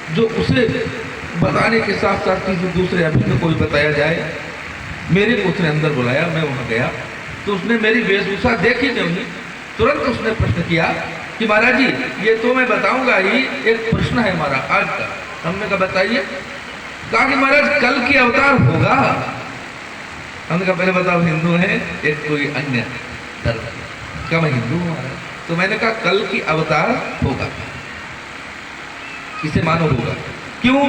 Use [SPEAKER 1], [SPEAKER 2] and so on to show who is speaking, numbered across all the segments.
[SPEAKER 1] जो उसे बताने के साथ साथ किसी दूसरे अभिन्न को भी बताया जाए। मेरे को उसने अंदर बुलाया, मैं वहां गया तो उसने मेरी वेशभूषा देखी नहीं, तुरंत उसने प्रश्न किया कि महाराज जी ये तो मैं बताऊंगा ही, एक प्रश्न है हमारा आज का। हमने कहा बताइए। कहा कि महाराज कल की अवतार होगा। हमने कहा पहले बताओ हिंदू है एक कोई अन्य धर्म? क्या मैं हिंदू हूँ महाराज? तो मैंने कहा कल की अवतार होगा, इसे मानो होगा। क्यों?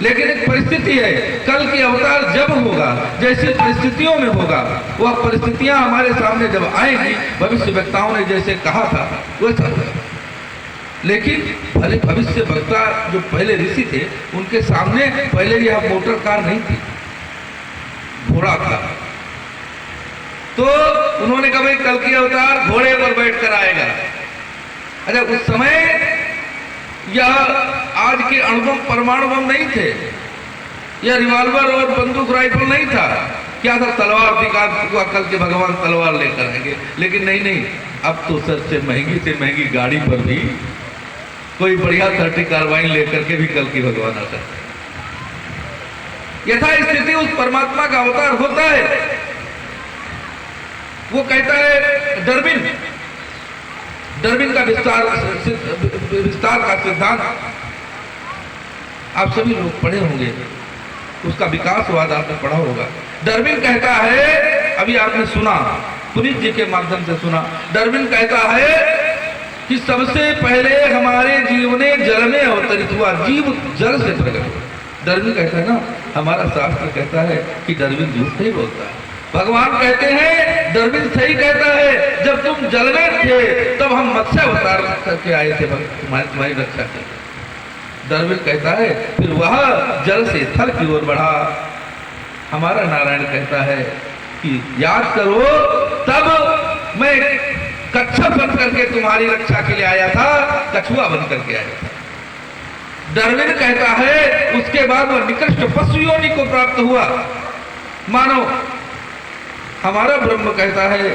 [SPEAKER 1] लेकिन एक परिस्थिति है, कल की अवतार जब होगा, जैसी परिस्थितियों में होगा, वह परिस्थितियां हमारे सामने जब आएगी, भविष्य वक्ताओं ने जैसे कहा था वैसा होगा। लेकिन भले भविष्य वक्ता जो पहले ऋषि थे उनके सामने पहले यह मोटर कार नहीं थी, घोड़ा था। तो उन्होंने कहा भाई कल की अवतार घोड़े पर बैठकर आएगा। अच्छा, उस समय यह आज के अणुबम परमाणु बम नहीं थे, यह रिवॉल्वर और बंदूक राइफल नहीं था। क्या था? तलवार दिखा हुआ कल के भगवान तलवार लेकर आएंगे। लेकिन नहीं, अब तो सबसे महंगी से महंगी गाड़ी पर भी कोई बढ़िया 30 कार्बाइन लेकर के भी कल की भगवान आता है। यथा स्थिति उस परमात्मा का अवतार होता है। वो कहता है डार्विन का विस्तार का सिद्धांत आप सभी लोग पढ़े होंगे, उसका विकासवाद आपने पढ़ा होगा। डार्विन कहता है, अभी आपने सुना, पुनीत जी के माध्यम से सुना, डार्विन कहता है कि सबसे पहले हमारे जीव ने जल में अवतरित हुआ, जीव जल से प्रकट हुआ। डार्विन कहता है ना, हमारा शास्त्र कहता है कि डार्विन झूठ नहीं बोलता है। भगवान कहते हैं डार्विन सही कहता है, जब तुम जल में थे तब हम मत्स्य अवतार करके आए थे तुम्हारी रक्षा के। डार्विन कहता है फिर वह जल से थल की ओर बढ़ा। हमारा नारायण कहता है कि याद करो तब मैं कच्छप बन करके तुम्हारी रक्षा के लिए आया था, कछुआ बन करके आया था। डार्विन कहता है उसके बाद वह निकृष्ट पशु योनि को प्राप्त हुआ। मानो हमारा ब्रह्म कहता है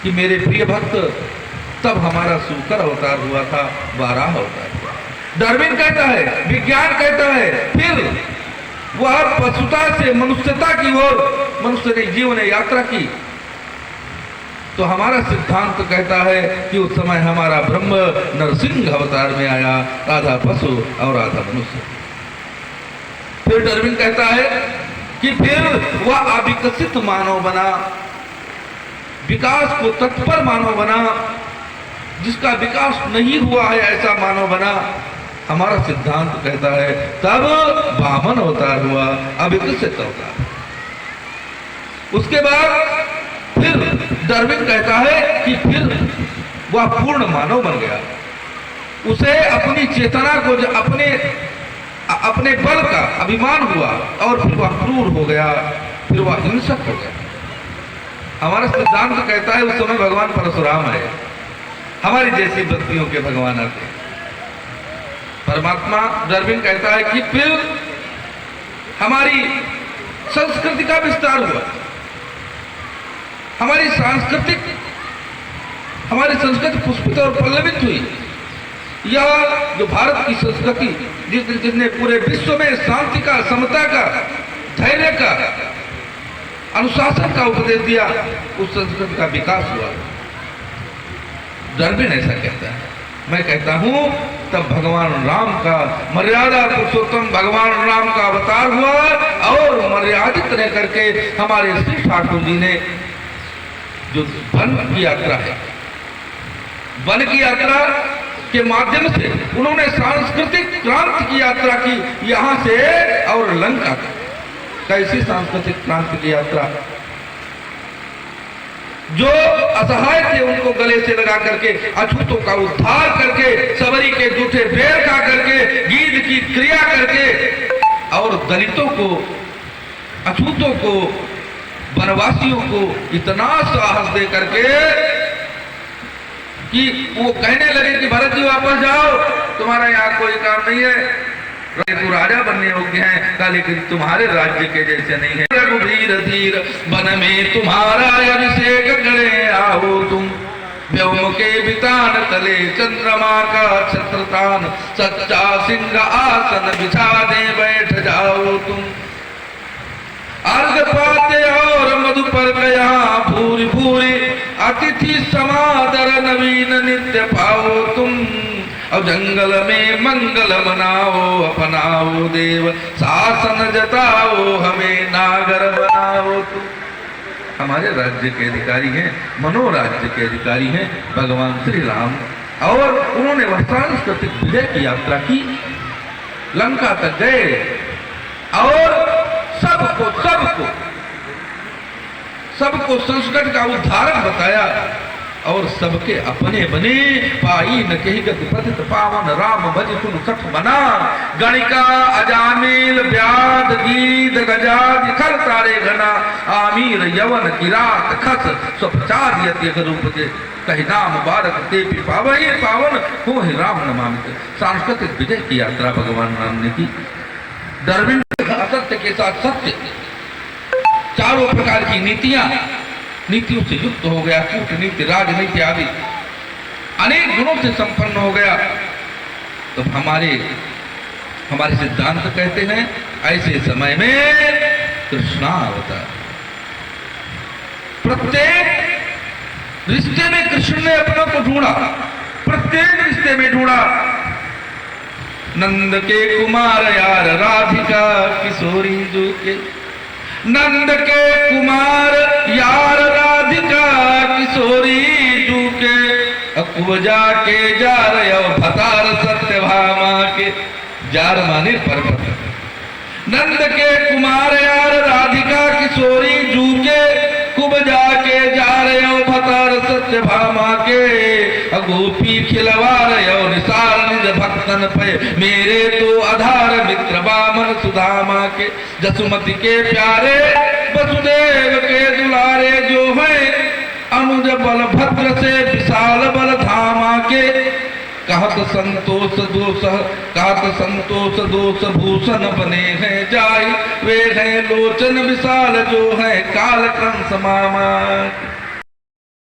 [SPEAKER 1] कि मेरे प्रिय भक्त तब हमारा सूकर अवतार हुआ था, वाराह अवतार हुआ। डार्विन कहता है, विज्ञान कहता है फिर वह पशुता से मनुष्यता की ओर मनुष्य ने जीव ने यात्रा की। तो हमारा सिद्धांत कहता है कि उस समय हमारा ब्रह्म नरसिंह अवतार में आया, आधा पशु और आधा मनुष्य। फिर डार्विन कहता है कि फिर वह अविकसित मानव बना, विकास को तत्पर मानव बना, जिसका विकास नहीं हुआ है ऐसा मानव बना। हमारा सिद्धांत कहता है तब वामन अवतार हुआ, अविकसित अवतार। उसके बाद फिर डार्विन कहता है कि फिर वह पूर्ण मानव बन गया। उसे अपनी चेतना को अपने बल का अभिमान हुआ और फिर वह क्रूर हो गया, फिर वह हिंसक हो गया। हमारा सिद्धांत कहता है उस समय भगवान परशुराम आए, हमारी जैसी वृत्तियों के भगवान आते हैं। परमात्मा डार्विन कहता है कि फिर हमारी संस्कृति का विस्तार हुआ, हमारी संस्कृति पुष्पित और पल्लवित हुई। यह जो भारत की संस्कृति जिसने पूरे विश्व में शांति का, समता का, धैर्य का, अनुशासन का उपदेश दिया, उस संस्कृति का विकास हुआ। डार्विन ऐसा कहता है। मैं कहता हूं तब भगवान राम का, मर्यादा पुरुषोत्तम भगवान राम का अवतार हुआ और मर्यादित रह करके हमारे श्री ठाकुर जी ने जो वन की यात्रा है, वन की यात्रा के माध्यम से उन्होंने सांस्कृतिक क्रांति की यात्रा की यहां से और लंका तक। कैसी सांस्कृतिक क्रांति की यात्रा? जो असहाय थे उनको गले से लगा करके, अछूतों का उद्धार करके, सबरी के जूठे बेर खा करके, गीत की क्रिया करके और दलितों को, अछूतों को, वनवासियों को इतना साहस दे करके कि वो कहने लगे कि भरत जी वापस जाओ, तुम्हारा यहाँ कोई काम नहीं है, तो राजा बनने योग्य हैं, लेकिन तुम्हारे राज्य के जैसे नहीं है। रघुवीर धीर वन में तुम्हारा अभिषेक करे आओ तुम, व्योम के बितान तले चंद्रमा का छत्रतान, सच्चा सिंह आसन बिछा दे बैठ जाओ तुम। अर्घ पाते और मधुपर गया भूरि भूरि, अतिथि समादर नवीन नित्य पाओ तुम। अब जंगल में मंगल मनाओ, अपनाओ देव शासन जताओ, हमें नागर बनाओ तुम। हमारे राज्य के अधिकारी हैं, मनोराज्य के अधिकारी हैं भगवान श्री राम, और उन्होंने वह सांस्कृतिक विजय की यात्रा की, लंका तक गए और सबको संकट का उद्धारक बताया और सबके अपने बने। पाई न कही गति पतित पावन, राम भज सुन सठ बना। गणिका अजामिल व्याध गीत गजादि खल तारे घना, आमीर यवन किरात खस स्वपचार यति रूप के, कही नाम बारक ते पावन पावन हो ही राम नमामित। सांस्कृतिक विजय की यात्रा भगवान राम ने की। डार्विन असत्य के साथ सत्य, चारों प्रकार की नीतियों से युक्त हो गया। कूटनीति, राजनीति आदि अनेक गुणों से संपन्न हो गया। तो हमारे सिद्धांत कहते हैं ऐसे समय में कृष्णावतार। प्रत्येक रिश्ते में कृष्ण ने अपनों को ढूंढा, प्रत्येक रिश्ते में ढूंढा। नंद के कुमार यार राधिका किशोरी जो के, नंद के कुमार यार राधिका किशोरी जू के, अकुबजा के जार भतार सत्यभामा के। जार माने पर्वत। नंद के कुमार यार राधिका किशोरी जू के, कुबजा के जार भतार सत्यभामा के। गोपी खिलवार निसार निज भक्तन पे, मेरे तो आधार मित्र बामन सुदामा के। जसुमति के प्यारे वसुदेव के दुलारे, जो है अनुज बल भद्र से विशाल बल धामा के। कहत संतोष दोष भूषण बने हैं जाई, वे हैं लोचन विशाल जो है काल कंस मामा।